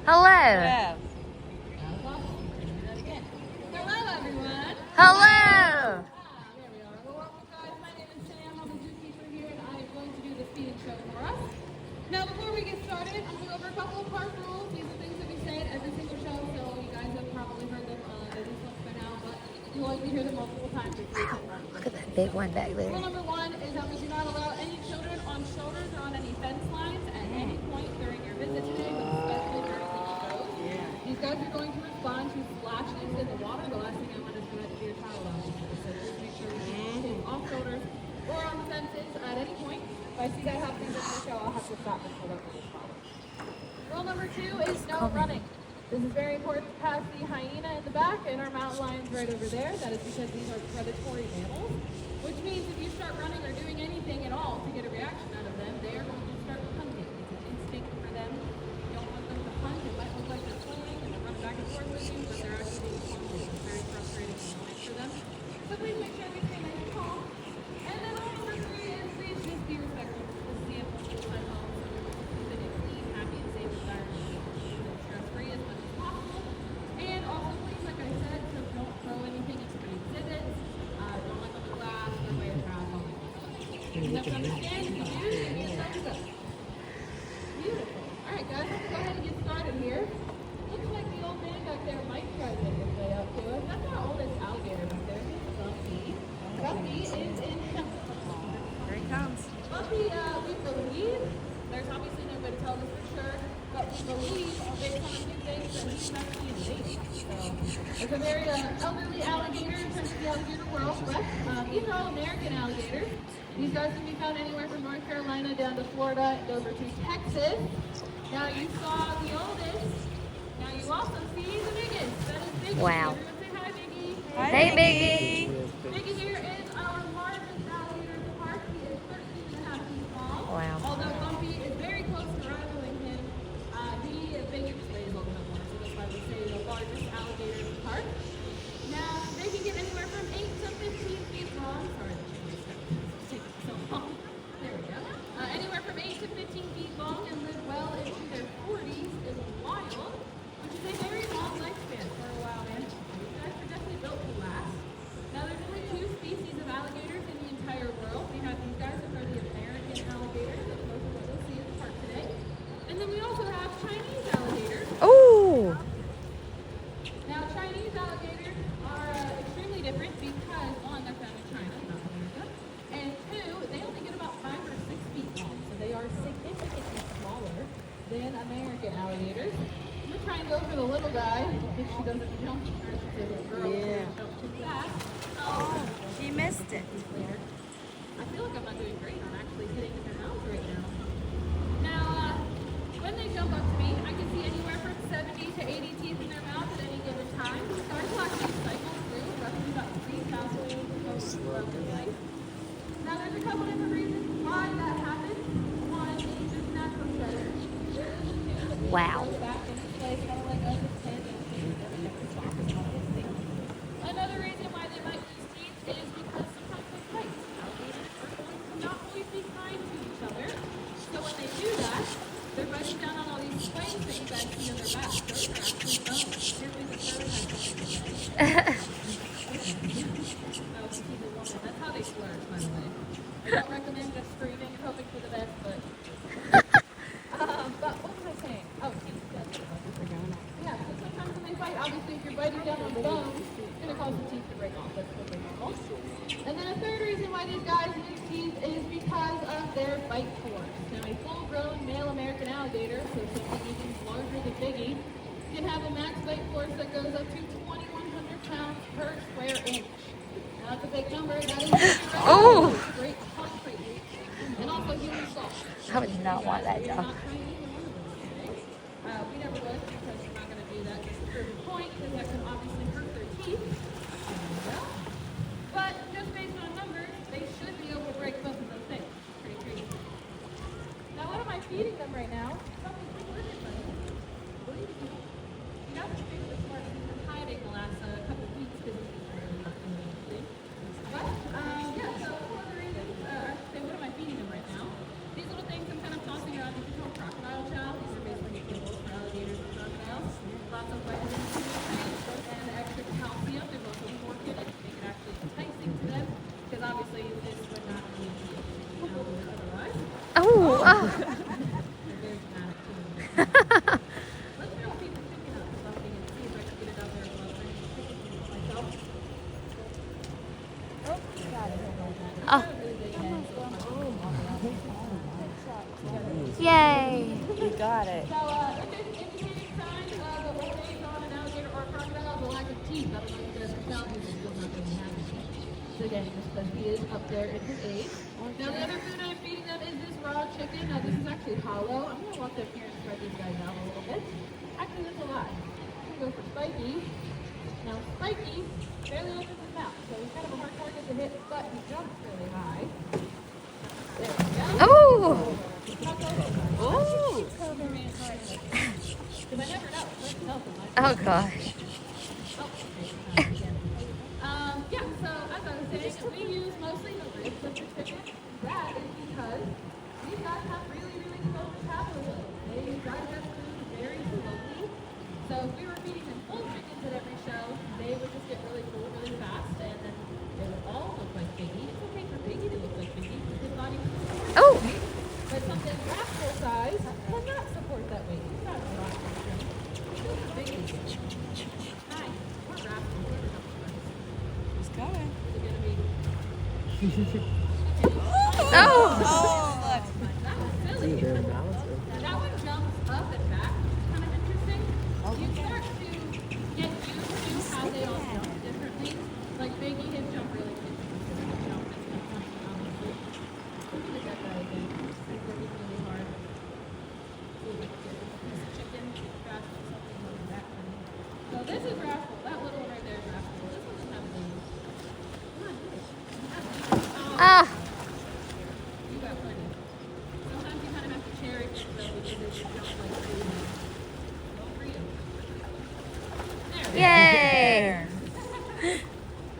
Hello. Yes. Hello, everyone. Hello. There we are. Well, welcome, guys. My name is Sam. I'm the zookeeper here, and I am going to do the feeding show for us. Now, before we get started, I'm going to go over a couple of park rules. These are things that we say at every single show, so you guys have probably heard them at least once by now, but you like to hear them multiple times. Look at that big one back there. Rule number one is that we do not allow any children on shoulders or on any fence lines at any point during your visit today, but especially during these shows. These guys are going to respond to splashes in the water. The last thing I want is for that to be your child on. So just make sure you keep off shoulders or on the fences at any point. If I see that happening during the show, I'll have to stop and pull up with this problem. Rule number two is no running. This is very important to pass the hyena in the back and our mountain lions right over there. That is because these are predatory mammals, which means if you start running or doing anything at all to get a reaction out of them, they are going to start hunting. It's an instinct for them. You don't want them to hunt. It might look like they're swimming and they're running back and forth with you, but they're actually being hunted. It's very frustrating and annoying for them. So please make sure we stay nice and calm. And then rule number three is please just be respectful. This is the animals inside home, so keep it a clean, happy, and safe environment. Stress-free as much as possible. And also, please, like I said, so don't throw anything into the exhibits. Don't let them in glass, throw away the trash, all that stuff. You have to understand, if you do, you get thumbs up. Beautiful. All right, guys, let's go ahead and get started here. Looks like the old man back there might try to make his way up to us. That's our oldest alligator back there. Bumpy. Bumpy is in. Here he comes. Bumpy, we believe, there's obviously no way to tell this for sure, but we believe, based on a few things, that he's actually a lady. So, it's a very elderly alligator in terms of the alligator world, but these are all American alligators. These guys can be found anywhere from North Carolina down to Florida and over to Texas. Now you saw the oldest. Now you also see the biggest. That is Biggie. Wow. Everyone say hi, Biggie. Hi, Hey, Biggie. Biggie here is our largest alligator in the park. He is 13.5 feet long. Wow. Although Bumpy is very close to rivaling him, Biggie just weighs a little bit more, so that's why we say the largest alligator in the park. Now, they can get anywhere from 8 to 15 feet long. Sorry, it's taking so long. There we go. Anywhere from 8 to 15 feet long and live well into their 40s in the wild, which is a very long lifespan for a wild animal. These guys are definitely built to last. Now, there's only 2 species of alligators in the entire world. We have these guys, which are the American alligators, that's most of what you'll see in the park today. And then we also have Chinese alligators. Ooh. Now, Chinese alligators are extremely different because, one, they're found in China, not America, and two, they only get about 5 or 6 feet long, so they are significantly smaller than American alligators. I'm going to try and go for the little guy if she doesn't jump, or I should say little girl, Yeah. jump too fast. Oh, she missed it. I feel like I'm not doing great. I'm actually hitting their mouth right now. Now, when they jump up to me, I can see anywhere from 70 to 80 teeth in their mouth at any given time. So I will actually cycle through roughly about 3,000 throughout their life. Now, there's a couple different reasons why that happens. One is just natural shedding. Wow. Back into place, kind of like us as kids. Another reason why they might use teeth is because sometimes they fight. Alligators are going to not always be kind to each other. So when they do that, they're biting down on all these spines that you guys see on their back. Those are actually bones. Here's the fur has something to say. Oh, she's a woman. That's how they flirt, by the way. I don't recommend just screaming and hoping for the best, but what was I saying? Oh, teeth. Yeah, so sometimes when they fight, obviously if you're biting down on the bones, it's going to cause the teeth to break off. That's totally normal. And then a third reason why these guys use teeth is because of their bite force. Now, a full-grown male American alligator, so something even larger than Biggie, can have a max bite force that goes up to 2,100 pounds per square inch. Now, that's a big number. That is Oh. great heart rate. And also human salt. I would not want that You're job. not trying either one of those today. We never would because we're not going to do that just to prove a point because that can obviously hurt their teeth. But just based on numbers, they should be able to break both of those things. Pretty crazy. Now, what am I feeding them right now? Something pretty good, buddy. What are you doing? You got to fix this part. He's been hiding the last couple of weeks because he's been really thing. But, yeah, so one of the reasons, say, what am I feeding them right now? These little things I'm kind of tossing around, you can call crocodile chow. These are basically kibbles for alligators and crocodiles. got it. So, if it's indicating signs of a old age on an alligator or a crocodile is a lack of teeth. I don't know if you guys can tell, he's still not going to have any teeth. So again, just because he is up there in his age. Now, the other food I'm feeding them is this raw chicken. Now, this is actually hollow. I'm going to walk up here and spread these guys out a little bit. Actually, that's a lot. I'm going to go for Spiky. Now, Spiky barely opens his mouth, so he's kind of a hard target to hit, but he jumps really high. There we go. Oh! Ooh. Because I never know. First help in life. Oh gosh. Yeah, so as I was saying, we use mostly the ribs of the chicken. That is because these guys have really, really slow metabolism. They digest food very slowly. So if we were feeding them full chickens at every show, they would just get really full really fast, and then they would all look like Biggie. It's okay for Biggie to look like Biggie because his body can support Oh. that weight. But something rascal size cannot support that weight. He's not a rascal thing. He's a Biggie. Hi, we're rascal. He's coming. Is it gonna be? Oh! Oh, look. That was silly. That one jumps up and back, which is kind of interesting. You start to get used to how they all jump differently. Like Biggie, his jump really quick. Jump and stuff coming obviously. Look at that guy again. He's working really hard. See if we can get this piece of chicken, rascal, something like that. So this is rascal. That little one right there is rascal. This one doesn't have a baby. Come on, get it. Ah! You got plenty. Sometimes you kind of have to cherish it though because it's just like crazy. Go for you. There we go. Yay!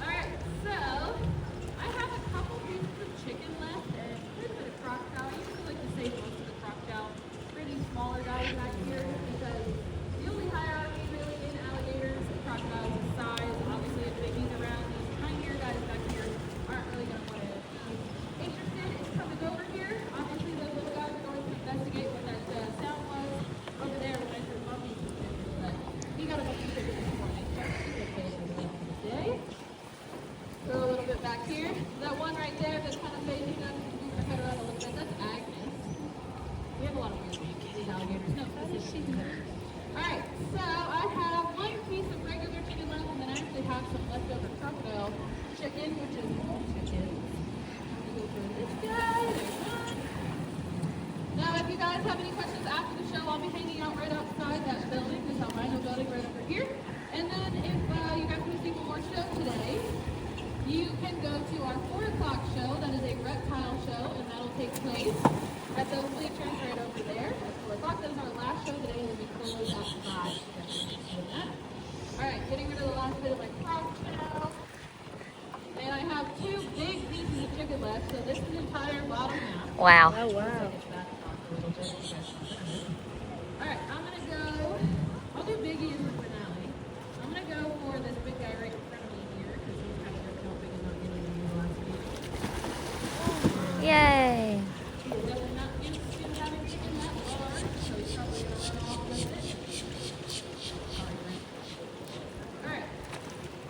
Alright, so I have a couple pieces of chicken left and quite a bit of crocodile. I usually like to save most of the crocodile. Pretty smaller guys back here because the only hierarchy really in alligators and crocodiles is size. Obviously if Biggie's around, these tinier guys back here aren't really going to want to be interested in coming over here. Obviously those little guys are going to investigate what that sound was over there when I threw puppies and chickens, but he got a bunch of chickens this morning. So he's okay for the rest of the day. Go a little bit back here. That one right there that's kind of facing us, move her head around a little bit, that's Agnes. We have a lot of weird names for these alligators. No, specific names. Alright, so I have one piece of regular chicken left, and then I actually have some leftover crocodile chicken, which is whole chicken. I'm gonna go for this guy. There's one. Now, if you guys have any questions after the show, I'll be hanging out right outside that building, this albino building right over here. And then if you guys want to see one more show today, you can go to our 4 o'clock show. That is a reptile show, and that'll take place at those bleachers right over there. At 4 o'clock, that is our last show today, and we close at 5. Alright, getting rid of the last bit of my crocodile. And I have 2 big pieces of chicken left, so this is the entire bottom half. Wow. Oh, wow. Alright, I'm gonna go, I'll do Biggie as the finale. I'm gonna go for this big guy right in front of me here, because he's kind of just helping and not getting in the last week. Yay! He's definitely not used to having chicken that large, so he's probably gonna run off with it. Sorry, Frank. Alright,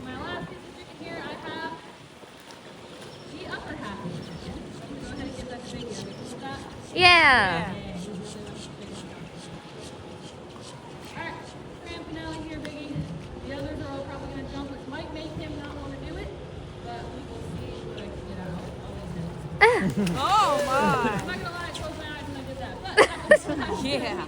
my last piece of chicken here, I have the upper half of the chicken. So I'm gonna go ahead and give that to Biggie. Are you cool with that? Yeah! Alright, grand finale here, Biggie. The others are all probably going to jump, which might make him not want to do it, but we will see what I can get out of all these minutes. Oh, my. I'm not going to lie, I closed my eyes when I did that, but that was fun. Yeah.